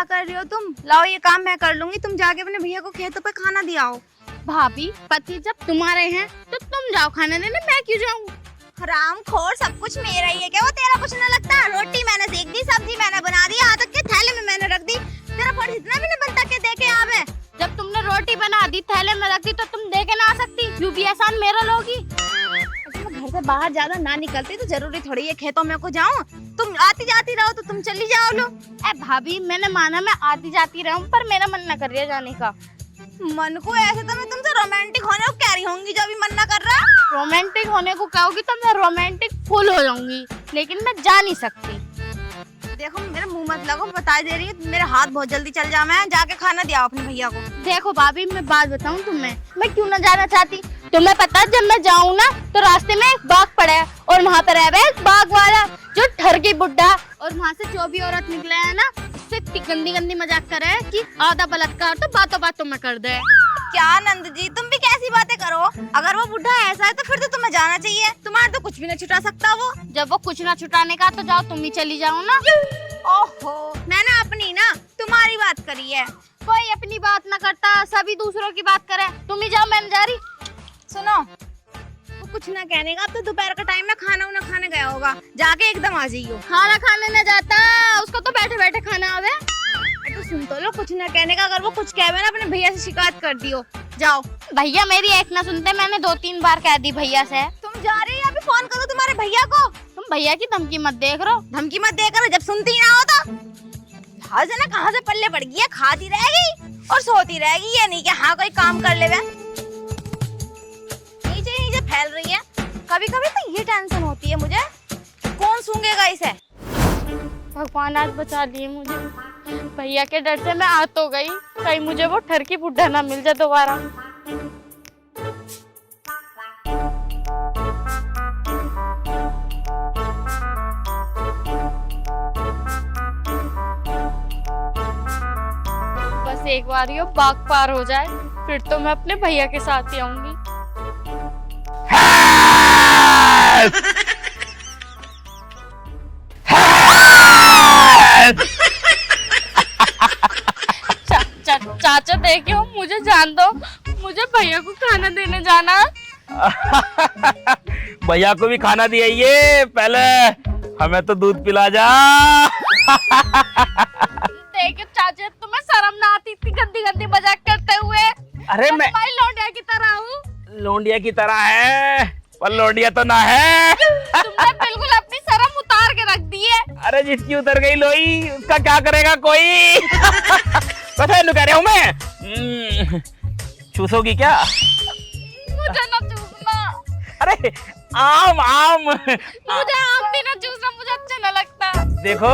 कर रही हो तुम? लाओ ये काम मैं कर लूंगी, तुम जाके अपने भैया को खेतों पे खाना दिलाओ। भाभी पति जब तुम्हारे हैं तो तुम जाओ खाना देने, मैं क्यों जाऊँ? हराम खोर, सब कुछ मेरा ही है क्या? वो तेरा कुछ ना लगता? रोटी मैंने सेक दी, सब्जी मैंने बना दी, यहाँ तक के थैले में मैंने रख दी। तेरा फर्ज इतना भी नहीं बनता के दे के आवे। जब तुमने रोटी बना दी थैले में रख दी तो तुम दे के ना आ सकती? यूं भी एहसान मेरा लोगी। मैं घर से बाहर ज्यादा ना निकलती तो जरूरी थोड़ी है खेतों में को जाऊं। तुम आती जाती रहो तो तुम चली जाओ लो। भाभी मैंने माना मैं आती जाती रहूं, पर मेरा मन न कर रहा जाने का। मन को ऐसे तो मैं तुमसे रोमांटिक होने को कह रही होंगी, जो अभी मन ना कर रहा। रोमांटिक होने को कहोगी तो मैं रोमांटिक फुल हो जाऊंगी, लेकिन मैं जा नहीं सकती। देखो मेरे मुंह मत लगो, बता दे रही है, मेरे हाथ बहुत जल्दी चल जा। मैं जाके खाना दिया अपने भैया को। देखो भाभी मैं बात बताऊं तुम्हें, मैं क्यों ना जाना चाहती? तुम्हें पता है जब मैं जाऊं ना तो रास्ते में एक बाग पड़ा है और वहाँ पर है एक बाग वाला जो ठरकी बुड्ढा, और वहाँ से जो भी औरत निकले है ना उससे गंदी गंदी मजाक करे कि आधा बलात्कार तो बातों बातों में कर दे। क्या नंद जी, तुम भी कैसी बातें करो? अगर वो बुढ़ा ऐसा है तो फिर तो तुम्हें जाना चाहिए, तुम्हारा तो कुछ भी नहीं छुटा सकता वो। जब वो कुछ ना छुटाने का तो जाओ तुम ही चली जाओ ना। ओहो, मैंने अपनी ना तुम्हारी बात करी है। कोई अपनी बात ना करता, सभी दूसरों की बात करे। तुम ही जाओ, मैं नहीं जा रही। सुनो, वो कुछ ना कहने का, अब तो दोपहर का टाइम में खाना उना खाने गया होगा, जाके एकदम आ जाइयो। खाना खाने न जाता, उसको तो बैठे बैठे खाना आवे। तो सुन तो लो, कुछ ना कहने का, अगर वो कुछ कहे ना अपने भैया से शिकायत कर दियो। जाओ। भैया मेरी एक ना सुनते, मैंने 2-3 बार कह दी भैया से। तुम जा रही हो? अभी फोन करो तुम्हारे भैया को। तुम भैया की धमकी मत देख रहो। धमकी मत देकर, जब सुनती ही ना हो तो हाँ जना कहाँ से पल्ले पड़ गई है, खाती रहेगी और सोती रहेगी, ये नहीं कि हाँ कोई काम कर ले। नीचे नीचे फैल रही है। कभी कभी तो ये टेंशन होती है मुझे, कौन सूंघेगा इसे। भगवान आज बचा लिए मुझे, भैया के डर से मैं आ तो गई, कहीं मुझे वो ठरकी बुड्ढा ना मिल जाए दोबारा। बस एक बार ये बाग पार हो जाए, फिर तो मैं अपने भैया के साथ ही आऊंगी। चाचा देखियो, मुझे जान दो, मुझे भैया को खाना देने जाना। भैया को भी खाना दिए, पहले हमें तो दूध पिला जा। देखियो चाचा, तुम्हें शर्म ना आती इतनी गंदी गंदी मजाक करते हुए? अरे मैं लौंडिया की तरह हूँ। लौंडिया की तरह है, पर लौंडिया तो ना है। तुमने बिल्कुल अपनी शर्म उतार के रख दी है। अरे जिसकी उतर गई लोई, उसका क्या करेगा कोई। पता है कह रहा हूँ मैं। चूसोगी क्या? मुझे ना चूसना। अरे आम आम। मुझे आम भी ना चूसना, मुझे अच्छा ना लगता। देखो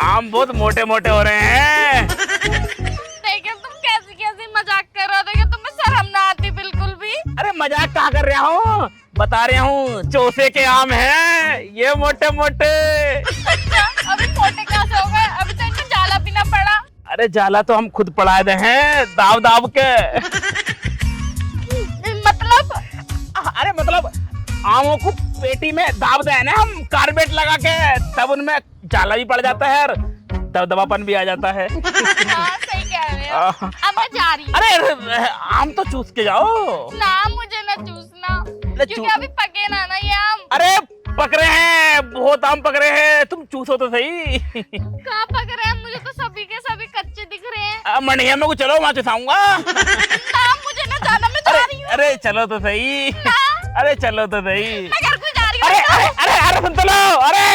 आम बहुत मोटे मोटे हो रहे हैं। देखिए तुम कैसी कैसी मजाक कर रहे हो, देखिए तुम्हें शर्म ना आती बिल्कुल भी। अरे मजाक क्या कर रहा हूँ, बता रहा हूँ चौसे के आम हैं ये मोटे मोटे। अच्छा, अभी मोटे कैसे हो गए? अभी तो इनको जाला भी ना पड़ा। अरे जाला तो हम खुद पड़ा दे हैं दाव दाव के। मतलब? अरे मतलब आमों को पेटी में दाब दे ना हम कार्बेट लगा के, तब उनमें जाला भी पड़ जाता है और दबदबापन भी आ जाता है। हाँ सही कह रहे हो। अब मैं जा रही हूँ। अरे आम तो चूस के जाओ ना, मुझे ना चूसना, क्योंकि अभी पके ना ये आम। अरे पक रहे हैं, बहुत आम पक रहे हैं, तुम चूसो तो सही। कहाँ पक रहे हैं? मुझे तो सभी के सभी कच्चे दिख रहे हैं। मंडिया में को चलो, वहाँ चुसाऊंगा। ना मुझे ना जाना, मैं जा रही हूँ। अरे चलो तो सही। अरे चलो तो सही। मैं घर को जा रही हूँ। अरे अरे अरे अरे सुन तो लो। अरे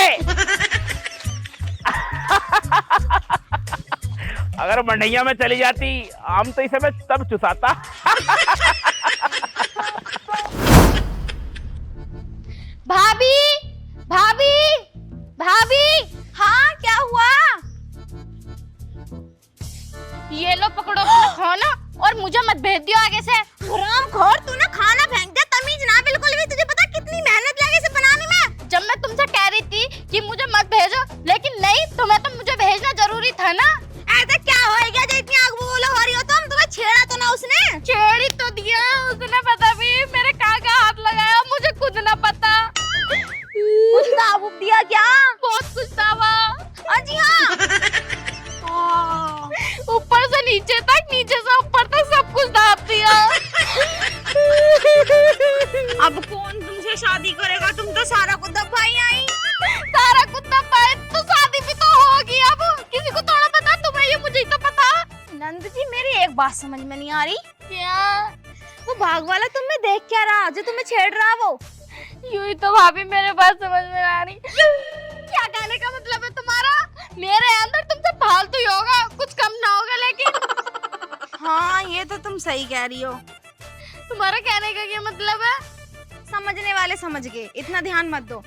अगर मंडिया में चली जाती आम तो इसे मैं तब चुसाता। भाभी भाभी भाभी। हाँ क्या हुआ? ये लो पकड़ो अपना खाना और मुझे मत भेज दियो आगे से। हरामखोर, तू ना खाना फेंक दे, तमीज ना बिल्कुल भी। तुझे पता कितनी मेहनत लगी इसे बनाने में? जब मैं तुमसे कह रही थी कि मुझे मत भेजो, लेकिन नहीं, तुम्हें तो मुझे भेजना जरूरी था ना। ऐसा क्या हो गया जो इतनी आग बबूला हो रही हो तुम? तुम्हें छेड़ा तो ना उसने? छेड़ी तो दिया उसने, पता भी मेरे कहाँ हाथ लगाया मुझे खुद ना पता। कुछ दाब दिया क्या? बहुत कुछ दावा। हाँ जी हाँ। बात समझ में नहीं आ रही। क्या? वो भाग वाला तुम्हें देख क्या रहा जो तुम्हें छेड़ रहा वो? यूं ही तो भाभी मेरे बात समझ में आ रही। क्या कहने का मतलब है तुम्हारा? मेरे अंदर तुमसे फालतू ही होगा, कुछ कम ना होगा। लेकिन हाँ ये तो तुम सही कह रही हो। तुम्हारा कहने का क्या मतलब है? समझने वाले समझ गए, इतना ध्यान मत दो।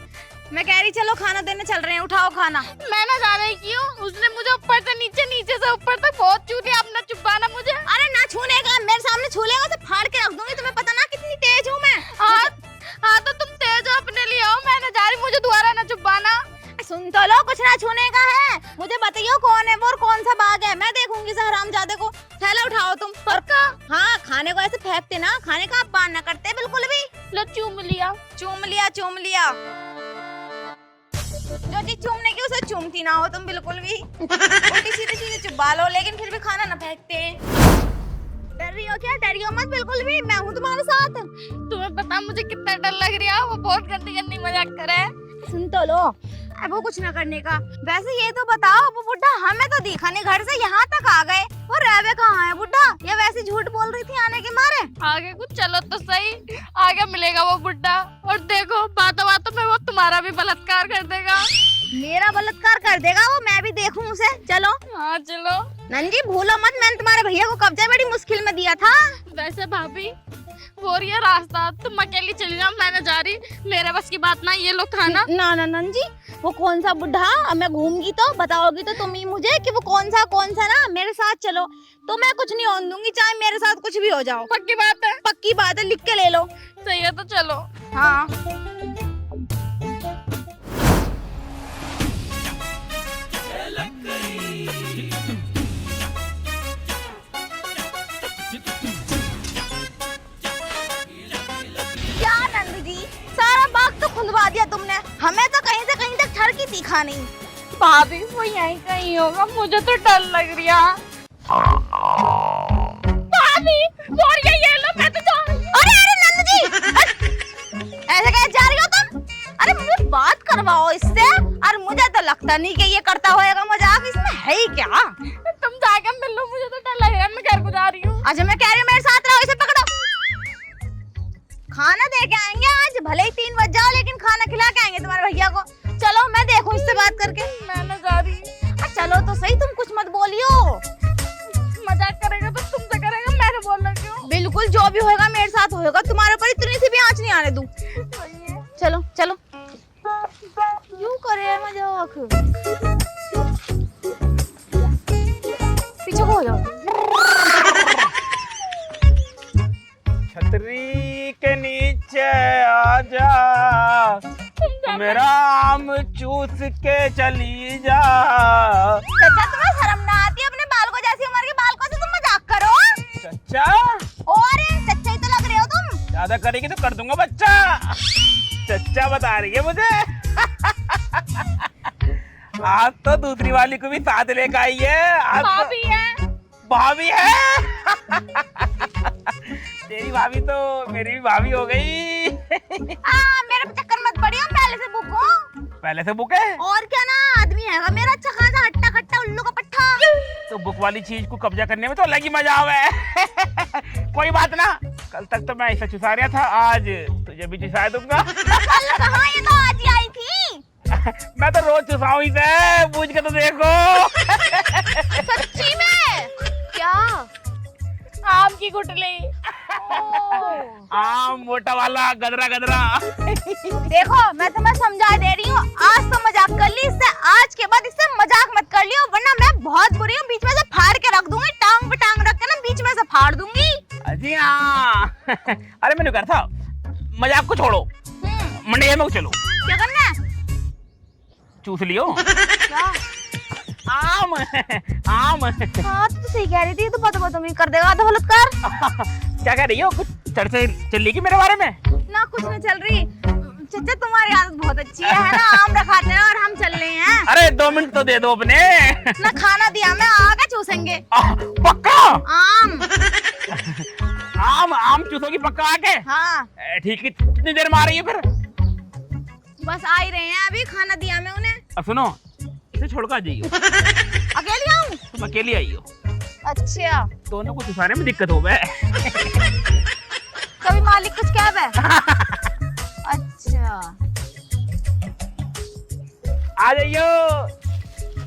मैं कह रही चलो खाना देने चल रहे हैं, उठाओ खाना। मैं ना जाने क्यों, उसने मुझे ऊपर से नीचे, नीचे से ऊपर तक बहुत छू दिया। अपना चुपाना मुझे। अरे ना छूने का, मेरे सामने छू लेगा तो फाड़ के रख दूंगी। तुम्हें पता ना कितनी तेज हूँ मैं। हाँ तो तुम तेज हो अपने लिए हो, मैं ना जा रही, मुझे दोबारा ना चुपाना। सुन तो लो, कुछ ना छूने का है। मुझे बताइए कौन है वो और कौन सा बाग है, मैं देखूंगी इस हरामजादे को। थैला उठाओ तुम। पक्का? हाँ, खाने को ऐसे फेंकते ना, खाने का अपमान ना करते बिल्कुल भी। लो चूम लिया। चूम लिया, चूम लिया। जो चीज चूमने की उसे चूमती ना हो तुम बिल्कुल भी। उल्टी सीधी चीजें चुबा लो, लेकिन फिर भी खाना ना फेंकते। डर रही हो क्या? डरियो मत बिल्कुल भी, मैं हूँ तुम्हारे साथ। तुम्हें पता मुझे कितना डर लग रहा है, वो बहुत गंदी गंदी मजाक करे। सुन तो लो, अब वो कुछ ना करने का। वैसे ये तो बताओ, वो बुड्ढा हमें तो दिखा नहीं, घर से यहाँ तक आ गए, वो रहवे कहाँ है बुड्ढा? ये वैसे झूठ बोल रही थी आने के मारे। आगे कुछ चलो तो सही, आगे मिलेगा वो बुड्ढा, और देखो बातों बातों में वो तुम्हारा भी बलात्कार कर देगा। मेरा बलात्कार कर देगा वो? मैं भी देखूं उसे। चलो। हाँ चलो। नंजी भूलो मत, मैंने तुम्हारे भैया को कब्जा बड़ी मुश्किल में दिया था। वैसे भाभी वो रही है रास्ता, तुम अकेली चली जाओ, मैं ना जा रही, मेरे बस की बात ना। ये लो खाना। ना ना नंजी, वो कौन सा बुढ़ा? मैं घूमगी तो बताओगी तो तुम ही मुझे कि वो कौन सा ना। मेरे साथ चलो तो मैं कुछ नहीं होने दूंगी, चाहे मेरे साथ कुछ भी हो जाओ। पक्की बात है? पक्की बात है, लिख के ले लो। सही है तो चलो। हाँ। क्या नंद जी, सारा बाग तो खुंदवा दिया तुमने, हमें तो कहीं से कहीं तक ठरकी दिखा नहीं। भाभी वो यहीं कहीं होगा, मुझे तो डर लग रहा है। भाभी ये लो, मैं तो जा रही हूँ। अरे नंद जी, ऐसे कैसे जा रही हो तुम? अरे मुझे बात करवाओ इससे। और मुझे तो लगता नहीं कि ये करता होएगा मजाक, इसमें है ही क्या? तुम जाकर मिल लो, मुझे तो डर लग रहा है, मैं घर को जा रही हूँ। अच्छा मैं कह रही हूँ मेरे साथ रहो, इसे पकड़ो। खाना दे के आएंगे आज, भले ही 3 बज जाओ, लेकिन खाना खिला के आएंगे तुम्हारे भैया को। चलो मैं देखूं इससे बात करके। मैं ना जा रही। चलो तो सही, तुम कुछ मत बोलियो। मजाक करेगा तो तुमसे करेगा, मैंने बोलना क्यों? बिल्कुल जो भी होगा मेरे साथ होगा, तुम्हारे ऊपर इतनी सी भी आंच नहीं आने दूं। चलो चलो। यूं करे मजाक, पीछे हो जाओ। छतरी के नीचे आजा, मेरा आम चूस के चली जा। चाचा तुम्हें शर्म ना आती? अपने बाल को जैसी उम्र के बाल को से तुम मजाक करो। चच्चा? और चच्चा ही तो लग रहे हो तुम। ज्यादा करेगी तो कर दूंगा बच्चा। चच्चा बता रही है मुझे। आज तो दूसरी वाली को भी साथ लेकर आई है। आज भाभी है। भाभी है। तेरी भाभी तो मेरी भी भाभी हो गई। मेरे पे चक्कर मत पड़ियो, पहले से बुक हो। पहले से बुक है? और क्या ना, आदमी है मेरा अच्छा खासा हट्टा कट्टा उल्लू का पट्टा। तो बुक वाली चीज को कब्जा करने में तो अलग ही मजा आवे। कोई बात ना, कल तक तो मैं ऐसा चुसा रहा था, आज तुझे भी चुसा दूंगा। कल कहाँ, ये तो आज ही आई थी। मैं तो रोज चुसाऊं इसे, पूछ के तो देखो। सच्ची में? क्या? आम की गुठली। आम मोटा वाला, गदरा गदरा। देखो मैं तुम्हें समझा दे रही हूँ, आज तो मजाक कर ली इससे, आज के बाद इससे मजाक मत कर लियो, वरना मैं बहुत बुरी हूँ, बीच में से फाड़ के रख दूंगी, टांग पे टांग रख के ना बीच में से फाड़ दूंगी। जी हाँ। अरे मैंने कहा था मजाक को छोड़ो, मंडिया में चलो। क्या करना है? चूस लियो। क्या? आम आम। हाँ तो सही कह रही थी, तो पता तुम ही कर देगा आधा बलात्कार। क्या कह रही हो? कुछ चर्चा चल रही मेरे बारे में? ना कुछ नहीं चल रही। चाचा तुम्हारी आदत बहुत अच्छी है ना, आम रखाते हैं और हम चल रहे हैं। अरे 2 मिनट तो दे दो अपने। ना खाना दिया, मैं आगे चूसेंगे। पक्का? आम आम चूसोगी पक्का आके? हाँ। ठीक है, कितनी देर में आ रही है फिर? बस आ ही रहे हैं, अभी खाना दिया मैं उन्हें। अब सुनो, इसे छोड़ कर जाइयो। अकेली आऊं? तुम अकेली आई हो। अच्छा, दोनों को चुसाने में दिक्कत हो गए। कभी मालिक कुछ कह बे? अच्छा, आ जाइयो।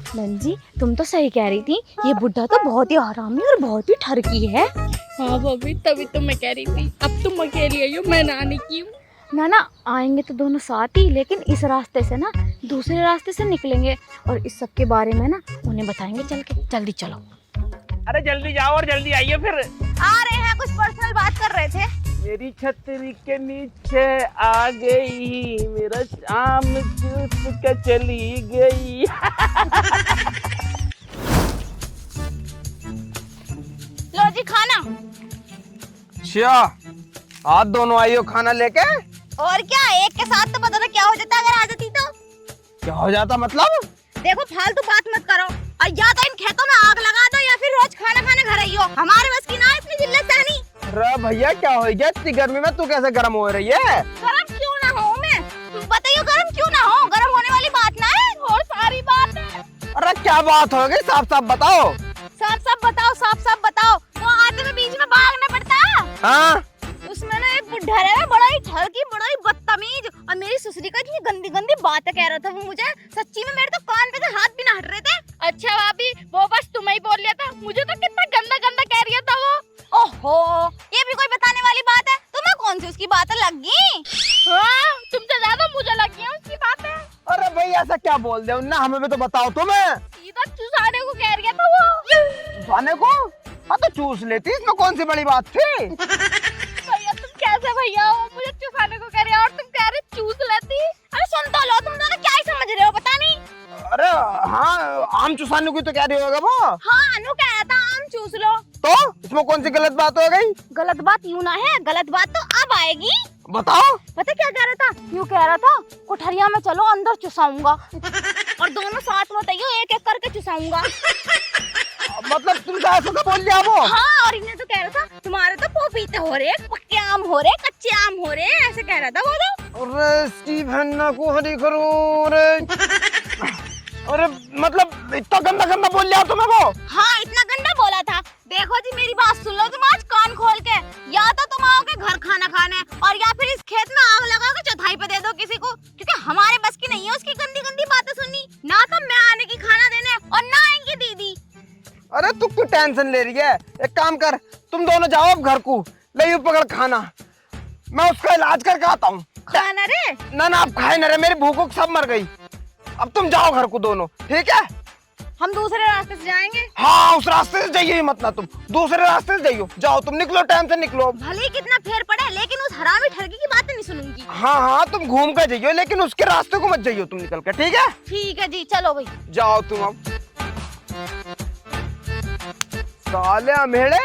बहन जी तुम तो सही कह रही थी, ये बुढ़ा तो बहुत ही आरामी और बहुत ही ठरकी है। हाँ भाभी, तभी तो मैं कह रही थी अब तुम अकेली आई हो, मैं ना आने की हूँ। ना आएंगे तो दोनों साथ ही, लेकिन इस रास्ते से ना दूसरे रास्ते से निकलेंगे और इस सब के बारे में ना उन्हें बताएंगे चल के। जल्दी चलो। अरे जल्दी जाओ और जल्दी आइए फिर। आ रहे हैं, कुछ पर्सनल बात कर रहे थे। मेरी छतरी के नीचे आ गई, मेरा शाम चूस के चली गई। लो जी खाना। अच्छा, आप दोनों आई हो खाना लेके? और क्या, एक के साथ तो पता था क्या हो जाता अगर आ जाती तो। क्या हो जाता मतलब? देखो फालतू बात मत करो, और या तो इन खेतों में आग लगा दो या फिर रोज खाना खाने घर आई हो। हमारे बस की ना इतनी जिल्लत सहनी। अरे भैया क्या हो गया इतनी गर्मी में, तू कैसे गर्म हो रही है? गरम क्यों ना हो मैं? बताइए गरम क्यों ना हो? गरम होने वाली बात ना है, और सारी बात है। अरे क्या बात हो गई, साफ साफ बताओ। साफ साफ बताओ। तो आते में बीच में भागना पड़ता। हाँ उसमें ना एक बुढ़ा है, बड़ा ही ठरकी, बड़ा ही बदतमीज, और मेरी ससुरी का इतनी गंदी गंदी बातें कह रहा था वो मुझे। सच्ची में मेरे तो कान पे से हाथ भी ना हट रहे थे। अच्छा भाभी, वो बस तुम्हें ही बोल लिया था, मुझे तो कितना गंदा गंदा कह रहा था वो। ओहो, ये भी कोई बताने वाली बात है? तुम्हें कौन सी उसकी बातें लग गई? हाँ, तुमसे ज्यादा मुझे लगी है उसकी बातें। अरे भैया ऐसा क्या बोल दे ना, हमें भी तो बताओ तुम्हें। सीधा चुसाने को कह रहा था वो। चुसाने को? हाँ तो चूस लेती, इसमें कौन सी बड़ी बात थी? भैया तुम कैसे भैया हो, मुझे चुसाने को कह रहे हो और तुम कह रहे चूस लेती। अरे सुन तो लो, तुम दोनों क्या ही समझ रहे हो पता नहीं। अरे हाँ, आम चुसाने को तो कह रही होगा वो। हाँ, अनु कह रहा था आम चूस लो। तो इसमें कौन सी गलत बात हो गई? गलत बात यूं ना है, गलत बात तो अब आएगी। बताओ। पता क्या कह रहा था? यूं कह रहा था कोठरिया में चलो अंदर चुसाऊंगा, और दोनों साथ में तैयो एक एक करके चुसाऊंगा। मतलब तुम ऐसा तो बोल दिया वो? हाँ, और इन्हें तो कह रहा था तुम्हारे तो पपीते हो रहे, पक्के आम हो रहे, कच्चे आम हो रहे, ऐसे कह रहा था वो तो। अरे इसकी बहन को हरी करो रे। अरे मतलब इतना गंदा गंदा बोल लिया तुम्हें वो? हाँ, इतना गंदा बोला था। देखो जी मेरी बात सुन लो तुम आज कान खोल के, या तो तुम आओगे घर खाना खाने, और या फिर इस खेत में आग लगा के चौथाई पे दे दो किसी को, क्योंकि हमारे बस की नहीं है उसकी गंदी गंदी बातें सुननी। ना तो मैं आने की खाना देने, और ना आएंगी दीदी। अरे तू क्यों टेंशन ले रही है? एक काम कर, तुम दोनों जाओ अब घर को, ले यूं पकड़ खाना, मैं उसका इलाज करके आता हूँ। खाना रे? ना आप खाए ना रे, मेरी भूख सब मर गई। अब तुम जाओ घर को दोनों, ठीक है? हम दूसरे रास्ते से जाएंगे। हाँ उस रास्ते से जाइए, मत ना तुम दूसरे रास्ते से जाइयो। जाओ तुम, निकलो टाइम से निकलो। भले ही कितना फेर पड़े, लेकिन उस हरामी ठरकी की बातें नहीं सुनूंगी। हाँ तुम घूम कर जाइयो, लेकिन उसके रास्ते को मत जाइयो तुम निकल कर, ठीक है? ठीक है जी, चलो भाई। जाओ तुम अब। साले अमेड़े,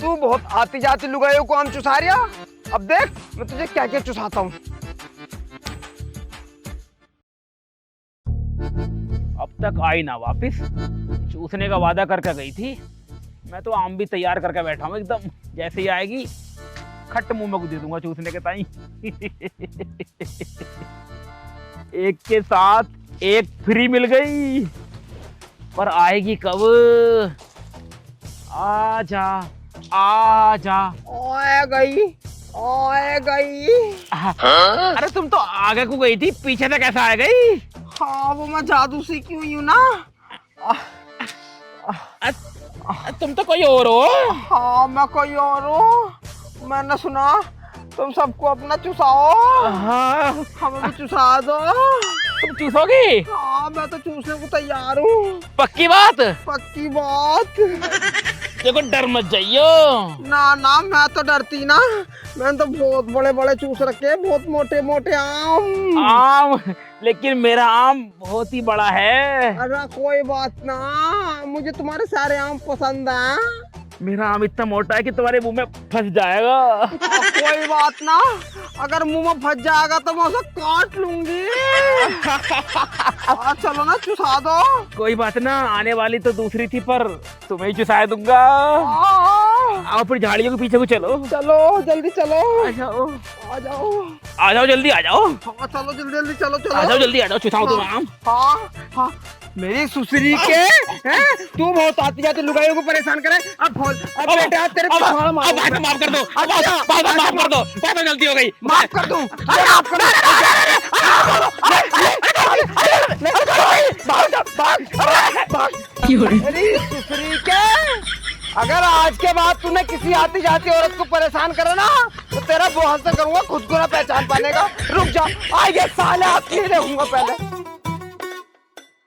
तू बहुत आती जाती लुगाइयों को आम चुसा रिया। अब देख मैं तुझे क्या क्या चुसाता हूँ। अब तक आई ना वापिस, चूसने का वादा करके गई थी। मैं तो आम भी तैयार करके बैठा हूँ एकदम, जैसे ही आएगी खट मुंह में दे दूंगा चूसने के ताई। एक के साथ एक फ्री मिल गई, पर आएगी कब? आजा आजा। ओए गई, ओए गई। अरे तुम तो आगे को गई थी, पीछे से कैसे आ गई? हाँ वो मैं जादू सीखी हुई हूँ ना। तुम तो कोई और हो। हाँ मैं कोई और हूँ। मैंने सुना तुम सबको अपना चुसाओ। हाँ हमें भी चुसा दो। तुम चूसोगी? हाँ मैं तो चूसने को तैयार हूँ। पक्की बात? पक्की बात। देखो डर मत जाइयो। ना मैं तो डरती ना, मैंने तो बहुत बड़े बड़े चूस रखे, बहुत मोटे मोटे आम। लेकिन मेरा आम बहुत ही बड़ा है। अरे कोई बात ना, मुझे तुम्हारे सारे आम पसंद है। मेरा आम इतना मोटा है कि तुम्हारे मुंह में फंस जाएगा। कोई बात ना, अगर मुंह में फंस जाएगा तो मैं उसे काट लूंगी। चलो ना चुसा दो। कोई बात ना, आने वाली तो दूसरी थी पर तुम्हें ही चुसा दूंगा। आओ फिर झाड़ियों के पीछे को चलो। चलो जल्दी चलो। आ जाओ आ जाओ। आ जाओ जल्दी आ जाओ। हाँ चलो जल्दी जल्दी चलो चलो। आ जाओ जल्दी आ जाओ, चुथाओ तुम आम। हाँ हाँ मेरी सुसरी के हैं तू बहुत आती जाती लुगाइयों को परेशान करे। अब खोल अब बेटा तेरे पिछवाड़ा मार। अब बात माफ कर दो, अब बात माफ कर दो, बहुत गलती हो गई। माफ कर दूं। अरे माफ कर दो। मेरी सुसरी के अगर आज के बाद तूने किसी आती जाती औरत को परेशान करे ना तो तेरा बहुत से करूंगा खुद को ना पहचान पाने का। रुक जा आइए साले आपकी देखूंगा पहले।